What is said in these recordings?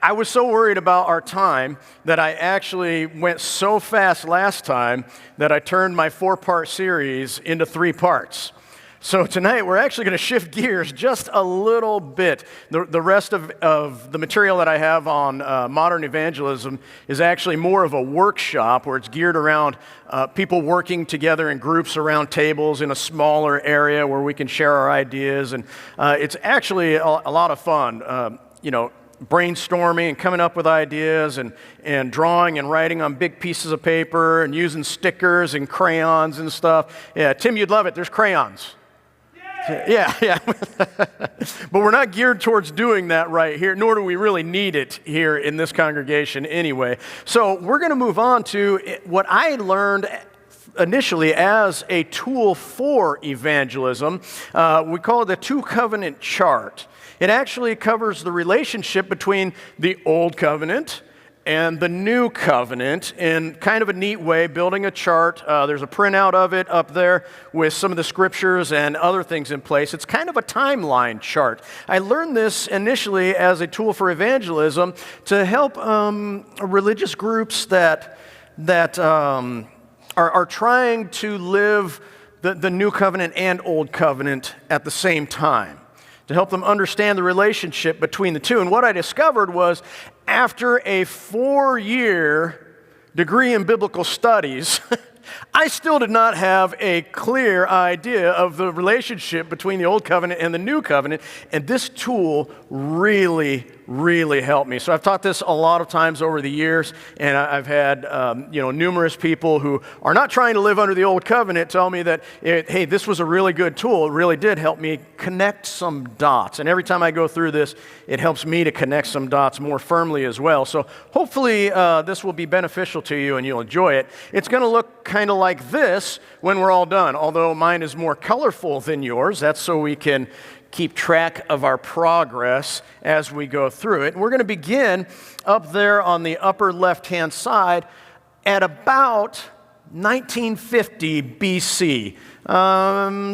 I was so worried about our time that I actually went so fast last time that I turned my 4-part series into 3 parts. So tonight we're actually going to shift gears just a little bit. The rest of the material that I have on modern evangelism is actually more of a workshop where it's geared around people working together in groups around tables in a smaller area where we can share our ideas. And it's actually a lot of fun, brainstorming and coming up with ideas and drawing and writing on big pieces of paper and using stickers and crayons and stuff. Yeah, Tim, you'd love it. There's crayons. Yeah. But we're not geared towards doing that right here, nor do we really need it here in this congregation anyway. So we're going to move on to what I learned initially as a tool for evangelism. We call it the 2-covenant chart. It actually covers the relationship between the Old Covenant and the New Covenant in kind of a neat way, building a chart. There's a printout of it up there with some of the scriptures and other things in place. It's kind of a timeline chart. I learned this initially as a tool for evangelism to help religious groups that are trying to live the New Covenant and Old Covenant at the same time, to help them understand the relationship between the two. And what I discovered was after a 4-year degree in biblical studies, I still did not have a clear idea of the relationship between the Old Covenant and the New Covenant, and this tool really helped me. So I've taught this a lot of times over the years, and I've had numerous people who are not trying to live under the Old Covenant tell me that, hey, this was a really good tool. It really did help me connect some dots, and every time I go through this, it helps me to connect some dots more firmly as well. So hopefully this will be beneficial to you and you'll enjoy it. It's going to look kind of like this when we're all done, although mine is more colorful than yours. That's so we can keep track of our progress as we go through it. And we're going to begin up there on the upper left-hand side at about 1950 BC.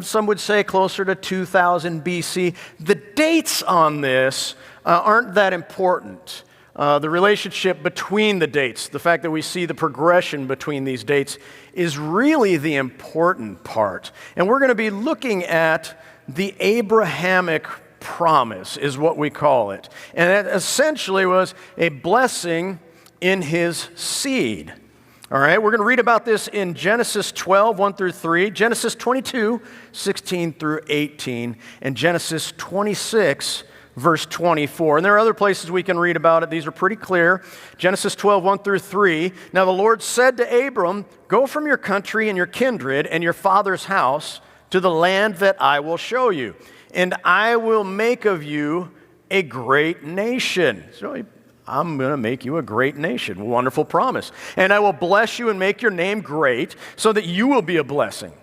Some would say closer to 2000 BC. The dates on this aren't that important. The relationship between the dates, the fact that we see the progression between these dates, is really the important part. And we're going to be looking at the Abrahamic promise, is what we call it. And that essentially was a blessing in his seed. All right, we're going to read about this in Genesis 12, 1 through 3, Genesis 22, 16 through 18, and Genesis 26, verse 24. And there are other places we can read about it. These are pretty clear. Genesis 12, 1 through 3. Now the Lord said to Abram, "Go from your country and your kindred and your father's house to the land that I will show you, and I will make of you a great nation." So I'm going to make you a great nation. Wonderful promise. "And I will bless you and make your name great, so that you will be a blessing.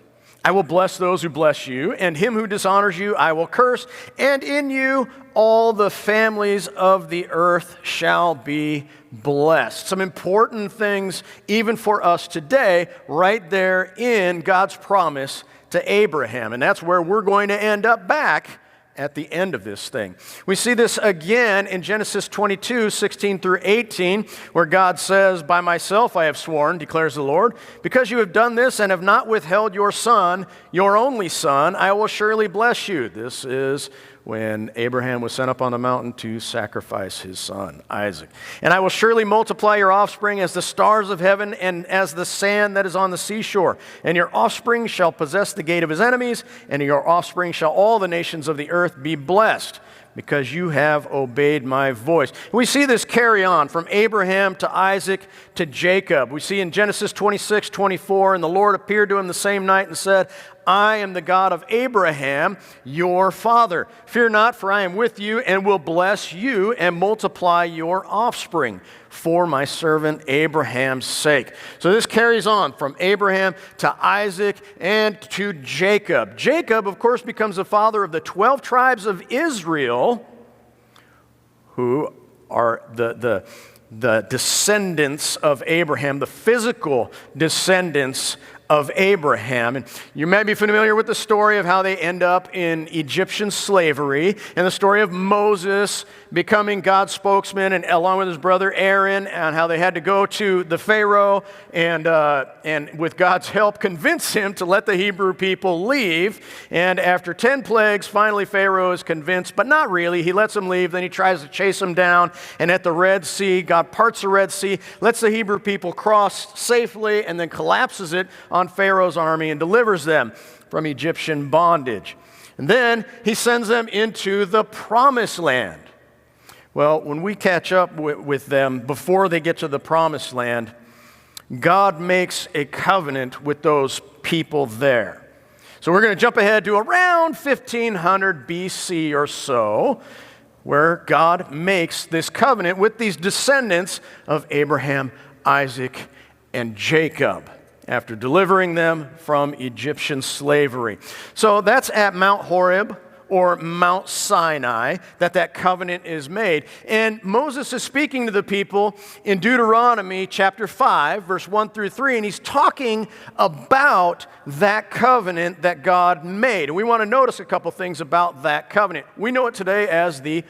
I will bless those who bless you, and him who dishonors you I will curse, and in you all the families of the earth shall be blessed." Some important things even for us today, right there in God's promise to Abraham. And that's where we're going to end up back at the end of this thing. We see this again in Genesis 22, 16 through 18, where God says, "By myself I have sworn, declares the Lord, because you have done this and have not withheld your son, your only son, I will surely bless you." This is when Abraham was sent up on the mountain to sacrifice his son, Isaac. "And I will surely multiply your offspring as the stars of heaven and as the sand that is on the seashore. And your offspring shall possess the gate of his enemies, and in your offspring shall all the nations of the earth be blessed, because you have obeyed my voice." We see this carry on from Abraham to Isaac to Jacob. We see in Genesis 26, 24, "And the Lord appeared to him the same night and said, I am the God of Abraham, your father. Fear not, for I am with you and will bless you and multiply your offspring for my servant Abraham's sake." So this carries on from Abraham to Isaac and to Jacob. Jacob, of course, becomes the father of the 12 tribes of Israel, who are the descendants of Abraham, the physical descendants of Abraham. And you may be familiar with the story of how they end up in Egyptian slavery, and the story of Moses becoming God's spokesman, and along with his brother Aaron, and how they had to go to the Pharaoh and with God's help convince him to let the Hebrew people leave. And after 10 plagues, finally Pharaoh is convinced, but not really. He lets them leave, then he tries to chase them down, and at the Red Sea, God parts the Red Sea, lets the Hebrew people cross safely, and then collapses it on Pharaoh's army and delivers them from Egyptian bondage. And then he sends them into the Promised Land. Well, when we catch up with them before they get to the Promised Land, God makes a covenant with those people there. So we're going to jump ahead to around 1500 BC or so, where God makes this covenant with these descendants of Abraham, Isaac, and Jacob, after delivering them from Egyptian slavery. So that's at Mount Horeb, or Mount Sinai, that covenant is made. And Moses is speaking to the people in Deuteronomy chapter 5, verse 1 through 3, and he's talking about that covenant that God made. And we want to notice a couple things about that covenant. We know it today as the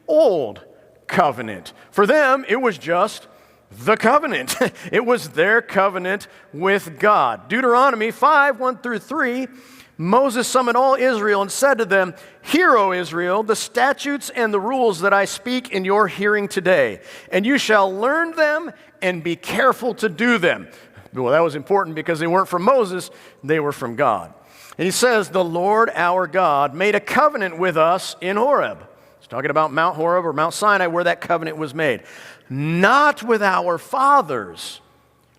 Old Covenant. For them, it was just the covenant. It was their covenant with God. Deuteronomy 5, 1 through 3, Moses summoned all Israel and said to them, "Hear, O Israel, the statutes and the rules that I speak in your hearing today, and you shall learn them and be careful to do them." Well, that was important because they weren't from Moses, they were from God. And he says, "The Lord our God made a covenant with us in Horeb." He's talking about Mount Horeb or Mount Sinai, where that covenant was made. "Not with our fathers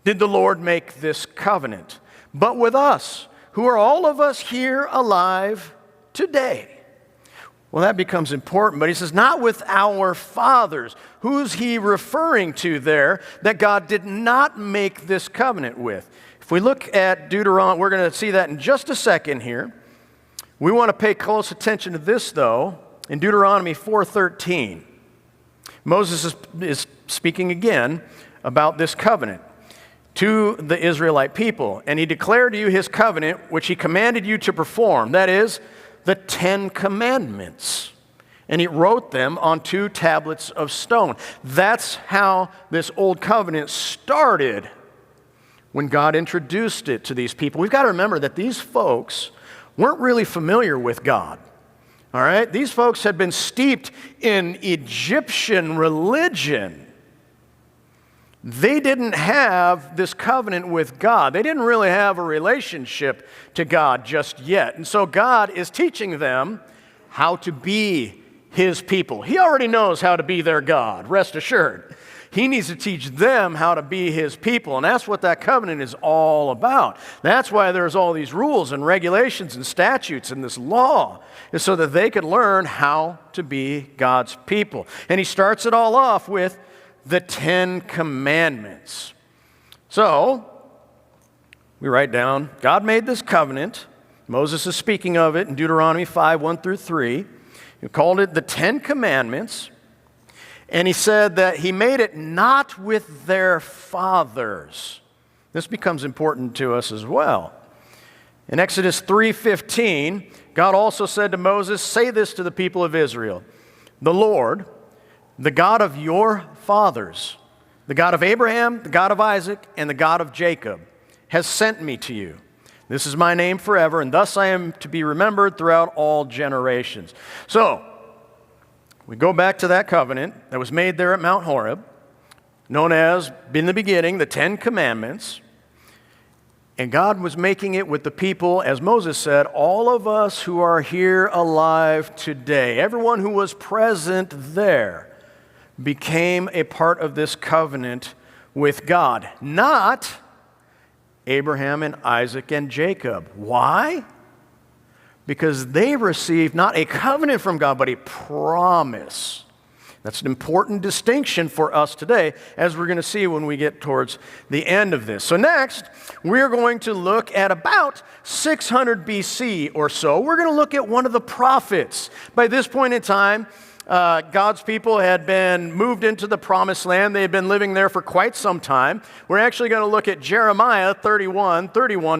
did the Lord make this covenant, but with us, who are all of us here alive today." Well, that becomes important, but he says, not with our fathers. Who's he referring to there that God did not make this covenant with? If we look at Deuteronomy, we're going to see that in just a second here. We want to pay close attention to this, though, in Deuteronomy 4:13. Moses is speaking again about this covenant to the Israelite people. "And he declared to you his covenant, which he commanded you to perform, that is, the 10 Commandments. And he wrote them on 2 tablets of stone." That's how this old covenant started when God introduced it to these people. We've got to remember that these folks weren't really familiar with God. All right? These folks had been steeped in Egyptian religion. They didn't have this covenant with God. They didn't really have a relationship to God just yet. And so God is teaching them how to be his people. He already knows how to be their God, rest assured. He needs to teach them how to be his people, and that's what that covenant is all about. That's why there's all these rules and regulations and statutes and this law, is so that they could learn how to be God's people. And he starts it all off with the 10 Commandments. So, we write down, God made this covenant. Moses is speaking of it in Deuteronomy 5, 1 through 3. He called it the 10 Commandments. And he said that he made it not with their fathers. This becomes important to us as well. In Exodus 3:15, God also said to Moses, "Say this to the people of Israel, the Lord, the God of your fathers, the God of Abraham, the God of Isaac, and the God of Jacob, has sent me to you. This is my name forever, and thus I am to be remembered throughout all generations." So, we go back to that covenant that was made there at Mount Horeb, known as, in the beginning, the 10 Commandments. And God was making it with the people, as Moses said, all of us who are here alive today. Everyone who was present there became a part of this covenant with God. Not Abraham and Isaac and Jacob. Why? Because they received not a covenant from God, but a promise. That's an important distinction for us today, as we're going to see when we get towards the end of this. So next, we're going to look at about 600 BC or so. We're going to look at one of the prophets. By this point in time, God's people had been moved into the promised land. They had been living there for quite some time. We're actually going to look at Jeremiah 31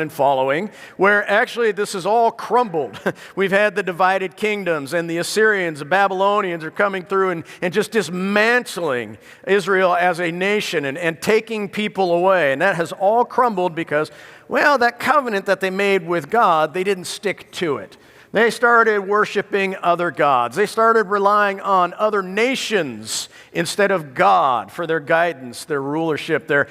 and following, where actually this is all crumbled. We've had the divided kingdoms, and the Assyrians, the Babylonians are coming through and just dismantling Israel as a nation and taking people away. And that has all crumbled because, well, that covenant that they made with God, they didn't stick to it. They started worshiping other gods. They started relying on other nations instead of God for their guidance, their rulership, their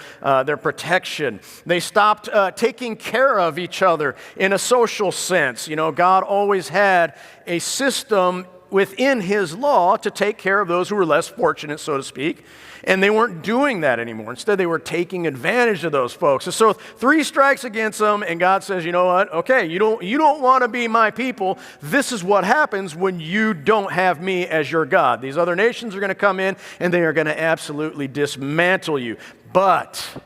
protection. They stopped taking care of each other in a social sense. You know, God always had a system within His law to take care of those who were less fortunate, so to speak. And they weren't doing that anymore. Instead, they were taking advantage of those folks. And so 3 strikes against them, and God says, you know what? Okay, you don't want to be my people. This is what happens when you don't have me as your God. These other nations are going to come in, and they are going to absolutely dismantle you. But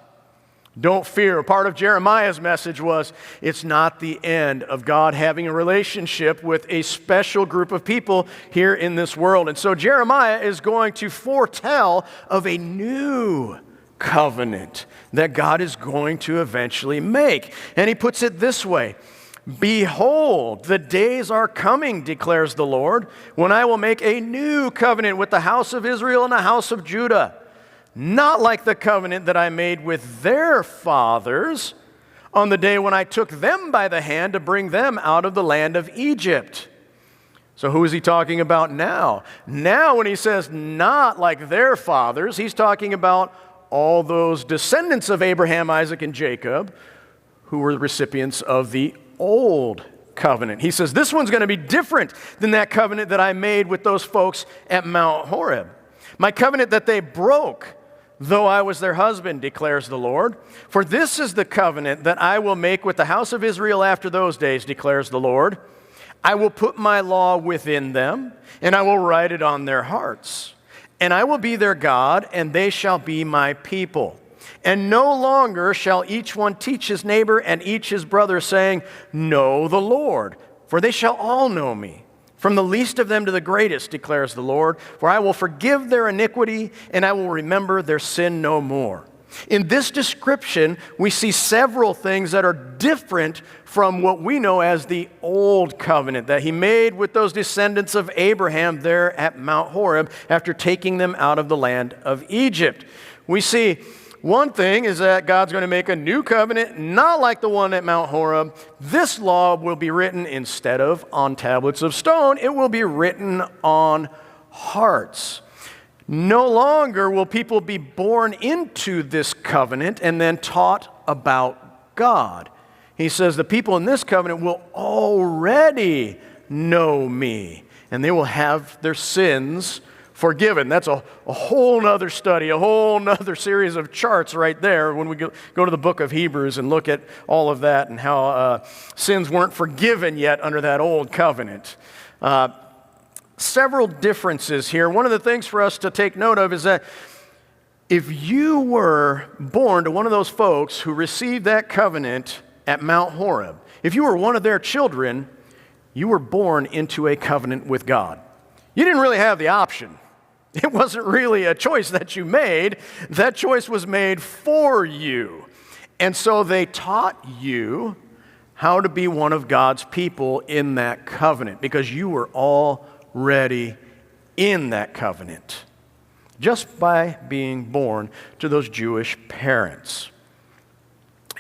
don't fear. Part of Jeremiah's message was, it's not the end of God having a relationship with a special group of people here in this world. And so Jeremiah is going to foretell of a new covenant that God is going to eventually make. And he puts it this way: behold, the days are coming, declares the Lord, when I will make a new covenant with the house of Israel and the house of Judah. Not like the covenant that I made with their fathers on the day when I took them by the hand to bring them out of the land of Egypt. So who is he talking about now? Now when he says not like their fathers, he's talking about all those descendants of Abraham, Isaac, and Jacob who were the recipients of the old covenant. He says this one's going to be different than that covenant that I made with those folks at Mount Horeb. My covenant that they broke, though I was their husband, declares the Lord. For this is the covenant that I will make with the house of Israel after those days, declares the Lord. I will put my law within them, and I will write it on their hearts. And I will be their God, and they shall be my people. And no longer shall each one teach his neighbor and each his brother, saying, know the Lord, for they shall all know me. From the least of them to the greatest, declares the Lord, for I will forgive their iniquity, and I will remember their sin no more. In this description, we see several things that are different from what we know as the old covenant that he made with those descendants of Abraham there at Mount Horeb after taking them out of the land of Egypt. We see one thing is that God's going to make a new covenant, not like the one at Mount Horeb. This law will be written instead of on tablets of stone. It will be written on hearts. No longer will people be born into this covenant and then taught about God. He says the people in this covenant will already know me, and they will have their sins forgiven. That's a whole nother study, a whole nother series of charts right there when we go to the book of Hebrews and look at all of that and how sins weren't forgiven yet under that old covenant. Several differences here. One of the things for us to take note of is that if you were born to one of those folks who received that covenant at Mount Horeb, if you were one of their children, you were born into a covenant with God. You didn't really have the option. It wasn't really a choice that you made. That choice was made for you. And so they taught you how to be one of God's people in that covenant because you were already in that covenant just by being born to those Jewish parents.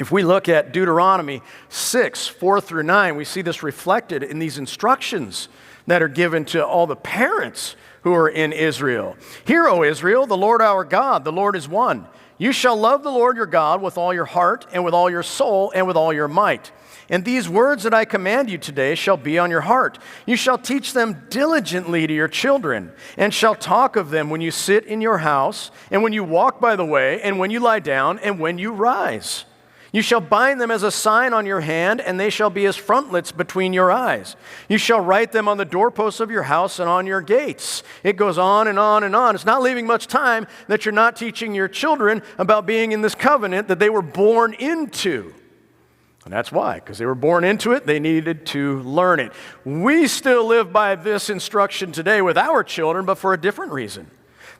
If we look at Deuteronomy 6, 4 through 9, we see this reflected in these instructions that are given to all the parents who are in Israel. Hear, O Israel, the Lord our God, the Lord is one. You shall love the Lord your God with all your heart and with all your soul and with all your might. And these words that I command you today shall be on your heart. You shall teach them diligently to your children, and shall talk of them when you sit in your house, and when you walk by the way, and when you lie down, and when you rise. You shall bind them as a sign on your hand, and they shall be as frontlets between your eyes. You shall write them on the doorposts of your house and on your gates. It goes on and on and on. It's not leaving much time that you're not teaching your children about being in this covenant that they were born into. And that's why, because they were born into it, they needed to learn it. We still live by this instruction today with our children, but for a different reason.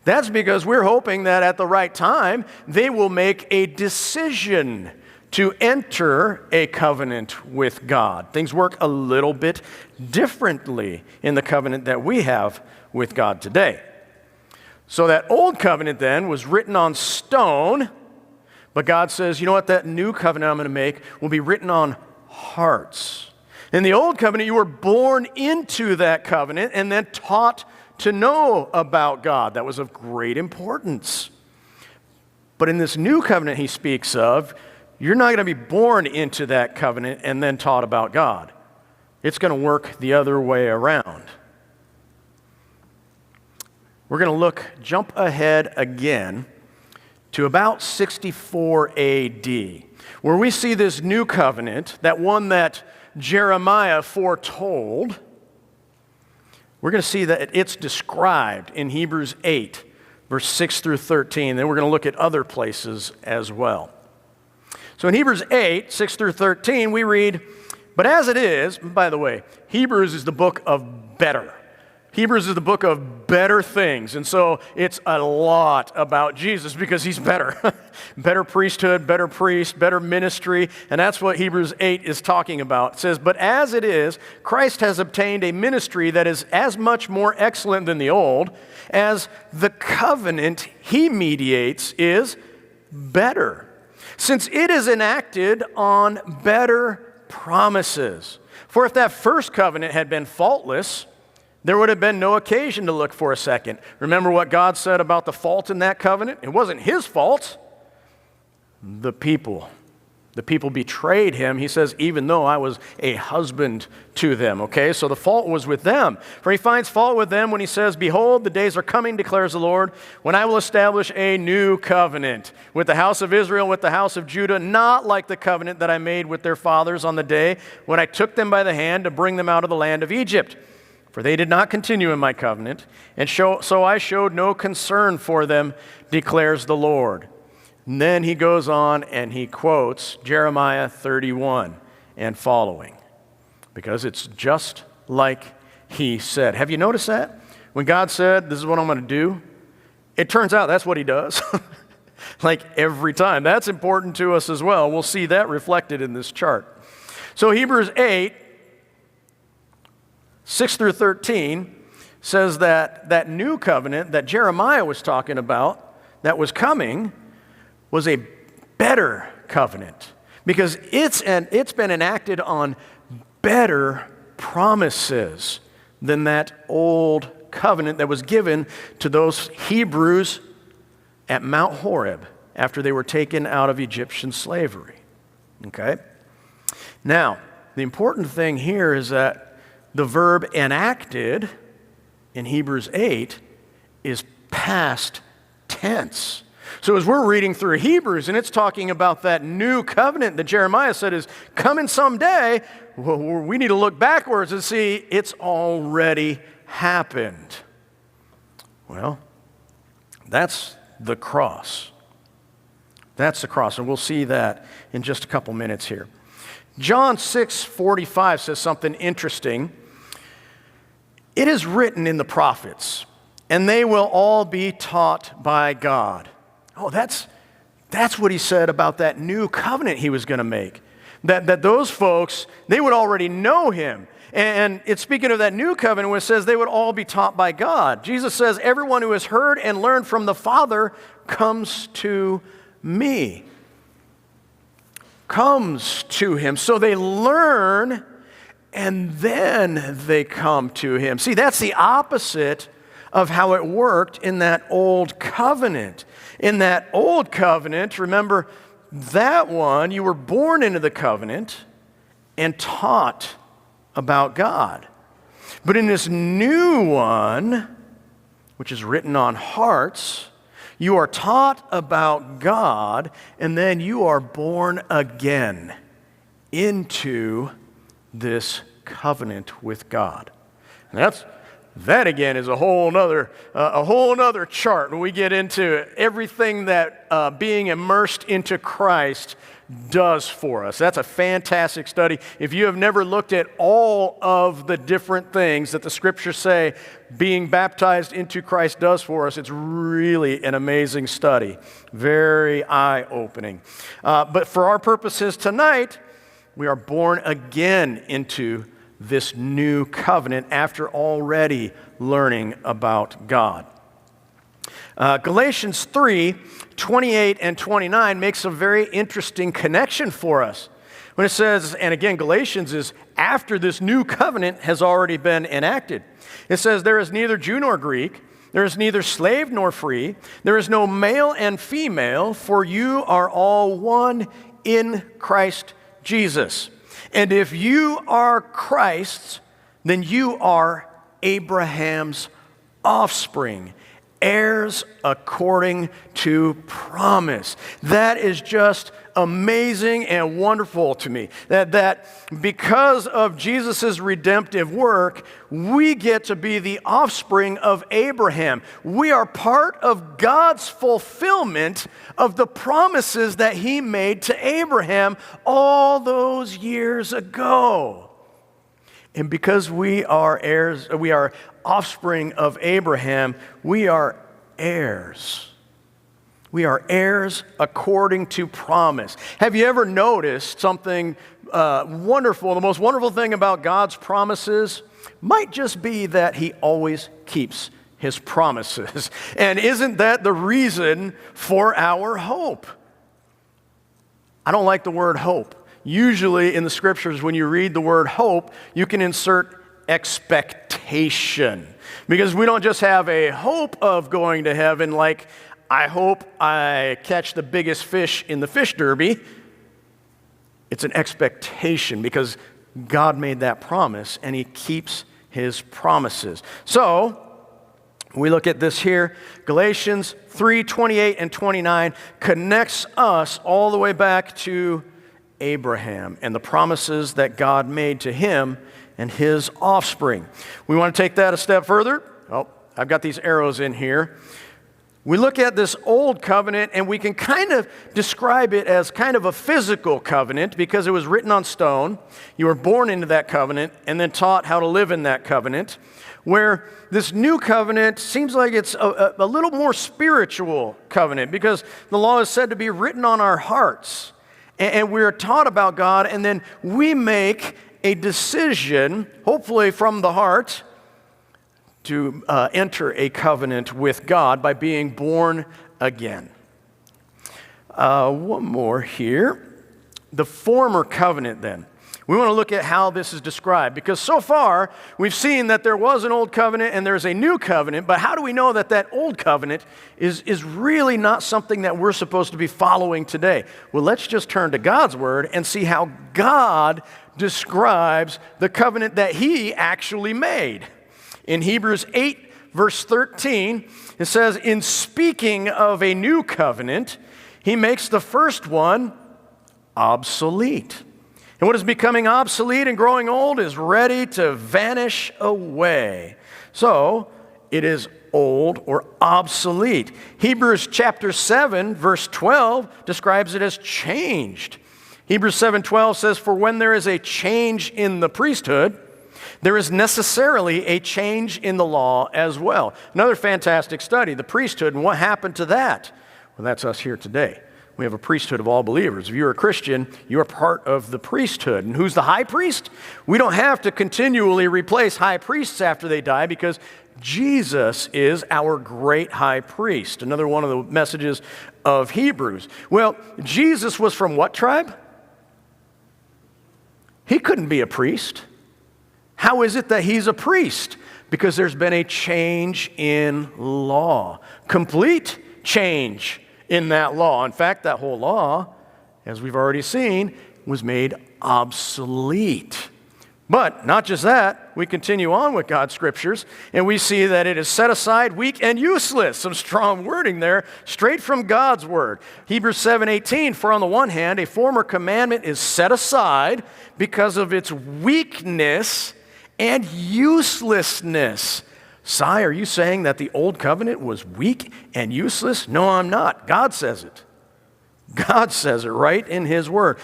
That's because we're hoping that at the right time, they will make a decision to enter a covenant with God. Things work a little bit differently in the covenant that we have with God today. So that old covenant then was written on stone, but God says, you know what, that new covenant I'm going to make will be written on hearts. In the old covenant, you were born into that covenant and then taught to know about God. That was of great importance. But in this new covenant he speaks of, you're not going to be born into that covenant and then taught about God. It's going to work the other way around. We're going to jump ahead again to about 64 AD, where we see this new covenant, that one that Jeremiah foretold. We're going to see that it's described in Hebrews 8, verse 6 through 13. Then we're going to look at other places as well. So in Hebrews 8, 6 through 13, we read, but as it is, by the way, Hebrews is the book of better. Hebrews is the book of better things. And so it's a lot about Jesus because he's better. Better priesthood, better priest, better ministry. And that's what Hebrews 8 is talking about. It says, but as it is, Christ has obtained a ministry that is as much more excellent than the old, as the covenant he mediates is better, since it is enacted on better promises. For if that first covenant had been faultless, there would have been no occasion to look for a second. Remember what God said about the fault in that covenant? It wasn't his fault. The people betrayed him. He says, even though I was a husband to them. Okay, so the fault was with them. For he finds fault with them when he says, behold, the days are coming, declares the Lord, when I will establish a new covenant with the house of Israel, with the house of Judah, not like the covenant that I made with their fathers on the day when I took them by the hand to bring them out of the land of Egypt. For they did not continue in my covenant, and so I showed no concern for them, declares the Lord. And then he goes on and he quotes Jeremiah 31 and following, because it's just like he said. Have you noticed that? When God said, this is what I'm going to do, it turns out that's what he does. Like every time. That's important to us as well. We'll see that reflected in this chart. So Hebrews 8, 6 through 13 says that that new covenant that Jeremiah was talking about that was coming was a better covenant because it's been enacted on better promises than that old covenant that was given to those Hebrews at Mount Horeb after they were taken out of Egyptian slavery. Okay? Now, the important thing here is that the verb enacted in Hebrews 8 is past tense. So as we're reading through Hebrews and it's talking about that new covenant that Jeremiah said is coming someday, well, we need to look backwards and see it's already happened. Well, that's the cross. That's the cross, and we'll see that in just a couple minutes here. John 6:45 says something interesting. It is written in the prophets, and they will all be taught by God. Oh, that's what he said about that new covenant he was going to make. That those folks, they would already know him. And it's speaking of that new covenant where it says they would all be taught by God. Jesus says, everyone who has heard and learned from the Father comes to me. Comes to him. So they learn and then they come to him. See, that's the opposite of how it worked in that old covenant. In that old covenant, remember that one, you were born into the covenant and taught about God. But in this new one, which is written on hearts, you are taught about God, and then you are born again into this covenant with God. And that again is a whole nother chart when we get into everything that being immersed into Christ does for us. That's a fantastic study. If you have never looked at all of the different things that the Scriptures say being baptized into Christ does for us, it's really an amazing study. Very eye-opening. But for our purposes tonight, we are born again into this new covenant after already learning about God. Galatians 3:28 and 29 makes a very interesting connection for us. When it says, and again, Galatians is after this new covenant has already been enacted. It says, there is neither Jew nor Greek, there is neither slave nor free, there is no male and female, for you are all one in Christ Jesus. And if you are Christ's, then you are Abraham's offspring, heirs according to promise. That is just amazing and wonderful to me. That because of Jesus' redemptive work, we get to be the offspring of Abraham. We are part of God's fulfillment of the promises that he made to Abraham all those years ago. And because we are heirs, we are offspring of Abraham, we are heirs. We are heirs according to promise. Have you ever noticed something wonderful? The most wonderful thing about God's promises might just be that he always keeps his promises. And isn't that the reason for our hope? I don't like the word hope. Usually in the Scriptures, when you read the word hope, you can insert expectation. Because we don't just have a hope of going to heaven like, I hope I catch the biggest fish in the fish derby. It's an expectation because God made that promise and he keeps his promises. So, we look at this here. Galatians 3:28 and 29 connects us all the way back to Abraham and the promises that God made to him and his offspring. We want to take that a step further. Oh, I've got these arrows in here. We look at this old covenant and we can kind of describe it as kind of a physical covenant because it was written on stone. You were born into that covenant and then taught how to live in that covenant. Where this new covenant seems like it's a little more spiritual covenant because the law is said to be written on our hearts. And we're taught about God and then we make a decision, hopefully from the heart, to enter a covenant with God by being born again. One more here. The former covenant then. We want to look at how this is described because so far we've seen that there was an old covenant and there's a new covenant, but how do we know that that old covenant is really not something that we're supposed to be following today? Well, let's just turn to God's Word and see how God describes the covenant that he actually made. In Hebrews 8, verse 13, it says, in speaking of a new covenant, he makes the first one obsolete. And what is becoming obsolete and growing old is ready to vanish away. So, it is old or obsolete. Hebrews chapter 7, verse 12 describes it as changed. Hebrews 7:12 says, for when there is a change in the priesthood, there is necessarily a change in the law as well. Another fantastic study, the priesthood, and what happened to that? Well, that's us here today. We have a priesthood of all believers. If you're a Christian, you are part of the priesthood. And who's the high priest? We don't have to continually replace high priests after they die because Jesus is our great high priest. Another one of the messages of Hebrews. Well, Jesus was from what tribe? He couldn't be a priest. How is it that he's a priest? Because there's been a change in law. Complete change in that law. In fact, that whole law, as we've already seen, was made obsolete. But not just that, we continue on with God's scriptures, and we see that it is set aside, weak, and useless. Some strong wording there, straight from God's word. Hebrews 7:18, for on the one hand, a former commandment is set aside because of its weakness and uselessness. Si, are you saying that the old covenant was weak and useless? No, I'm not. God says it. God says it right in His Word.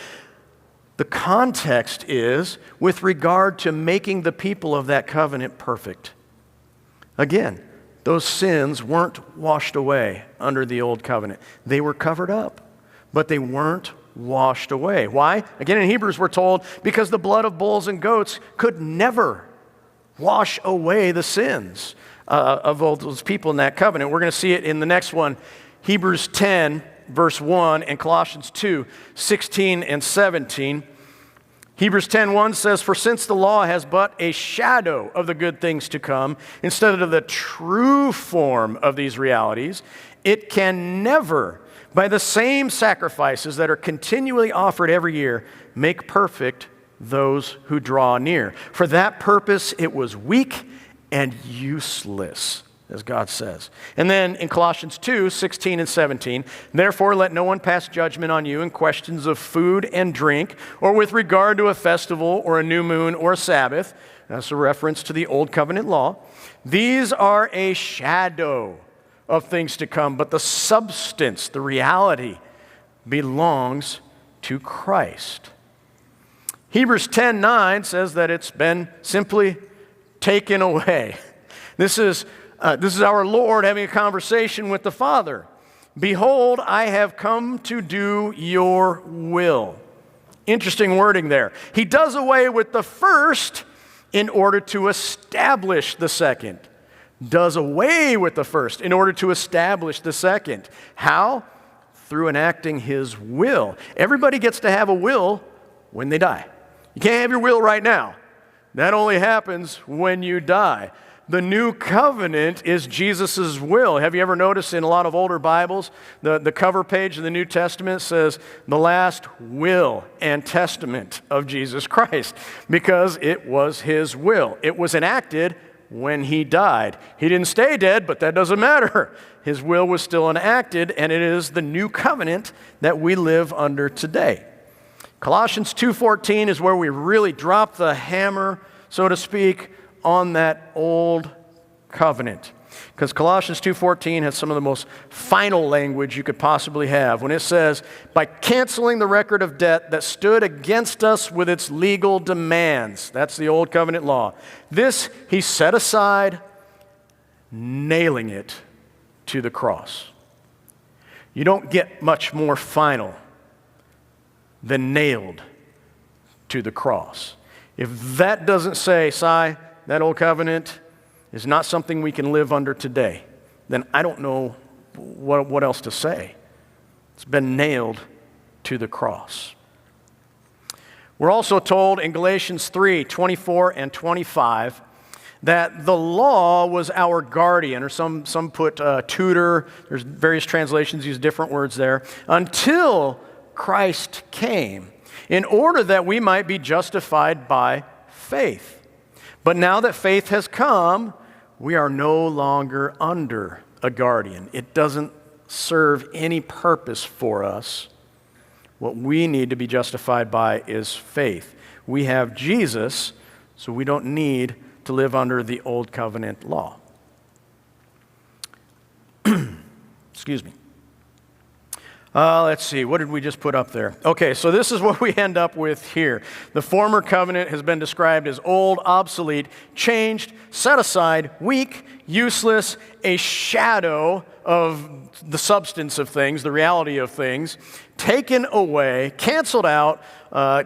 The context is with regard to making the people of that covenant perfect. Again, those sins weren't washed away under the old covenant. They were covered up, but they weren't washed away. Why? Again, in Hebrews we're told, because the blood of bulls and goats could never wash away the sins of all those people in that covenant. We're going to see it in the next one, Hebrews 10, verse 1, and Colossians 2, 16 and 17. Hebrews 10:1 says, "For since the law has but a shadow of the good things to come, instead of the true form of these realities, it can never, by the same sacrifices that are continually offered every year, make perfect those who draw near. For that purpose it was weak and useless," as God says. And then in Colossians 2, 16 and 17, "Therefore let no one pass judgment on you in questions of food and drink, or with regard to a festival or a new moon or a Sabbath." That's a reference to the Old Covenant law. "These are a shadow of things to come, but the substance, the reality, belongs to Christ." Hebrews 10:9 says that it's been simply taken away. This is our Lord having a conversation with the Father. "Behold, I have come to do your will." Interesting wording there. He does away with the first in order to establish the second. Does away with the first in order to establish the second. How? Through enacting His will. Everybody gets to have a will when they die. You can't have your will right now. That only happens when you die. The new covenant is Jesus' will. Have you ever noticed in a lot of older Bibles, the cover page of the New Testament says, "The last will and testament of Jesus Christ," because it was His will. It was enacted when He died. He didn't stay dead, but that doesn't matter. His will was still enacted, and it is the new covenant that we live under today. Colossians 2:14 is where we really drop the hammer, so to speak, on that old covenant. Because Colossians 2:14 has some of the most final language you could possibly have when it says, "By canceling the record of debt that stood against us with its legal demands." That's the old covenant law. "This He set aside, nailing it to the cross." You don't get much more final than nailed to the cross. If that doesn't say, "Si, that old covenant is not something we can live under today," then I don't know what else to say. It's been nailed to the cross. We're also told in Galatians 3, 24 and 25 that the law was our guardian, or some put tutor. There's various translations use different words there, until Christ came, in order that we might be justified by faith. But now that faith has come, we are no longer under a guardian. It doesn't serve any purpose for us. What we need to be justified by is faith. We have Jesus, so we don't need to live under the old covenant law. Excuse me. Let's see, what did we just put up there? Okay, so this is what we end up with here. The former covenant has been described as old, obsolete, changed, set aside, weak, useless, a shadow of the substance of things, the reality of things, taken away, canceled out,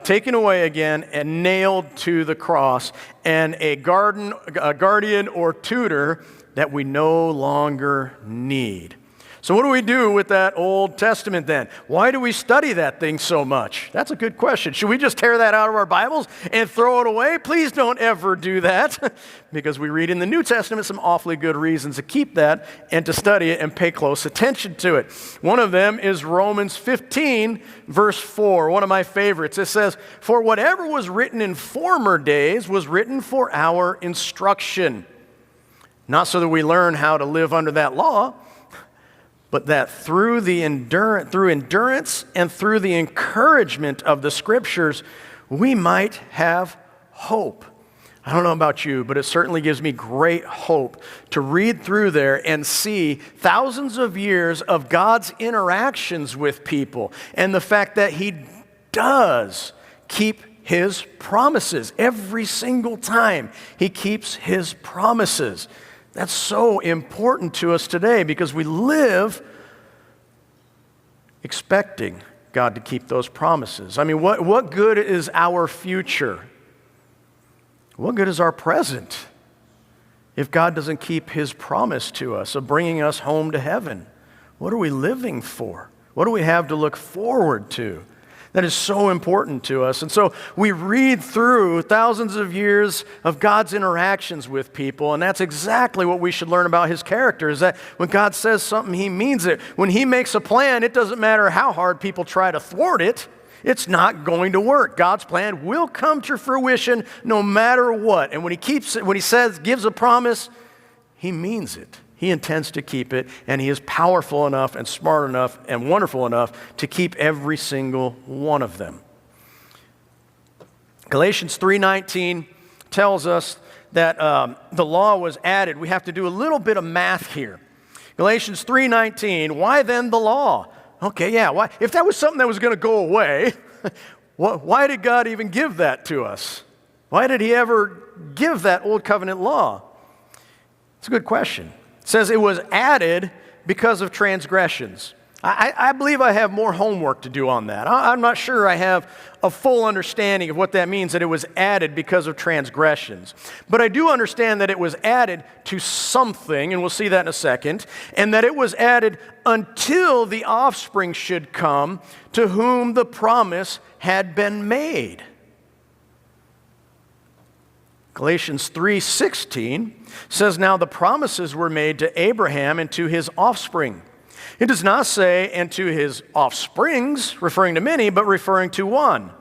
taken away again, and nailed to the cross, and a guardian or tutor that we no longer need. So what do we do with that Old Testament then? Why do we study that thing so much? That's a good question. Should we just tear that out of our Bibles and throw it away? Please don't ever do that, because we read in the New Testament some awfully good reasons to keep that and to study it and pay close attention to it. One of them is Romans 15, verse 4, one of my favorites. It says, "For whatever was written in former days was written for our instruction." Not so that we learn how to live under that law, but that through endurance and through the encouragement of the Scriptures, we might have hope. I don't know about you, but it certainly gives me great hope to read through there and see thousands of years of God's interactions with people and the fact that He does keep His promises. Every single time He keeps His promises. That's so important to us today because we live expecting God to keep those promises. I mean, what good is our future? What good is our present if God doesn't keep His promise to us of bringing us home to heaven? What are we living for? What do we have to look forward to? That is so important to us. And so we read through thousands of years of God's interactions with people, and that's exactly what we should learn about His character, is that when God says something, He means it. When He makes a plan, it doesn't matter how hard people try to thwart it. It's not going to work. God's plan will come to fruition no matter what. And when He says, gives a promise, He means it. He intends to keep it, and He is powerful enough and smart enough and wonderful enough to keep every single one of them. Galatians 3:19 tells us that the law was added. We have to do a little bit of math here. Galatians 3:19, why then the law? Okay, yeah, why? If that was something that was going to go away, why did God even give that to us? Why did He ever give that old covenant law? It's a good question. It says it was added because of transgressions. I believe I have more homework to do on that. I'm not sure I have a full understanding of what that means, that it was added because of transgressions. But I do understand that it was added to something, and we'll see that in a second, and that it was added until the offspring should come to whom the promise had been made. Galatians 3:16 says, now the promises were made to Abraham and to his offspring. It does not say, and to his offsprings, referring to many, but referring to one,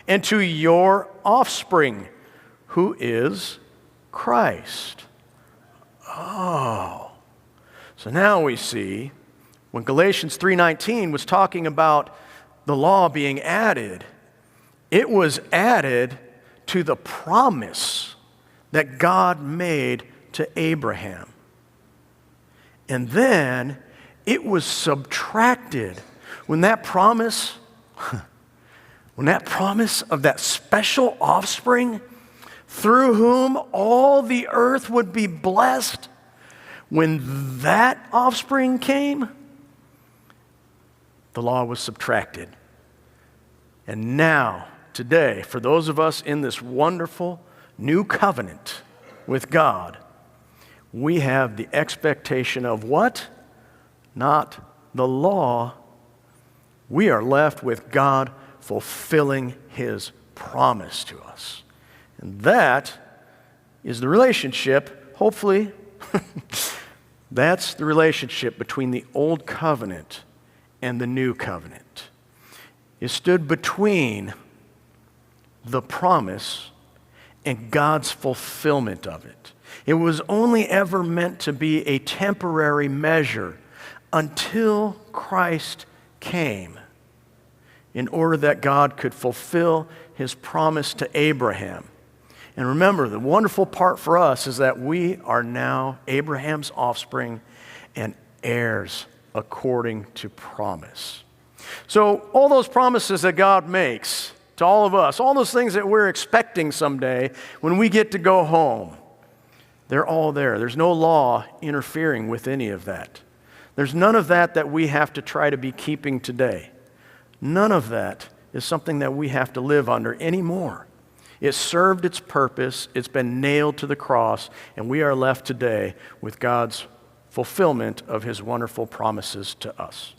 and to your offspring, who is Christ. Oh. So now we see, when Galatians 3:19 was talking about the law being added, it was added to the promise that God made to Abraham. And then it was subtracted when that promise of that special offspring through whom all the earth would be blessed, when that offspring came, the law was subtracted. And now, today, for those of us in this wonderful new covenant with God, we have the expectation of what? Not the law. We are left with God fulfilling His promise to us. And that is the relationship, hopefully, that's the relationship between the old covenant and the new covenant. It stood between the promise and God's fulfillment of it. It was only ever meant to be a temporary measure until Christ came, in order that God could fulfill His promise to Abraham. And remember, the wonderful part for us is that we are now Abraham's offspring and heirs according to promise. So all those promises that God makes to all of us, all those things that we're expecting someday when we get to go home, they're all there. There's no law interfering with any of that. There's none of that that we have to try to be keeping today. None of that is something that we have to live under anymore. It served its purpose, it's been nailed to the cross, and we are left today with God's fulfillment of His wonderful promises to us.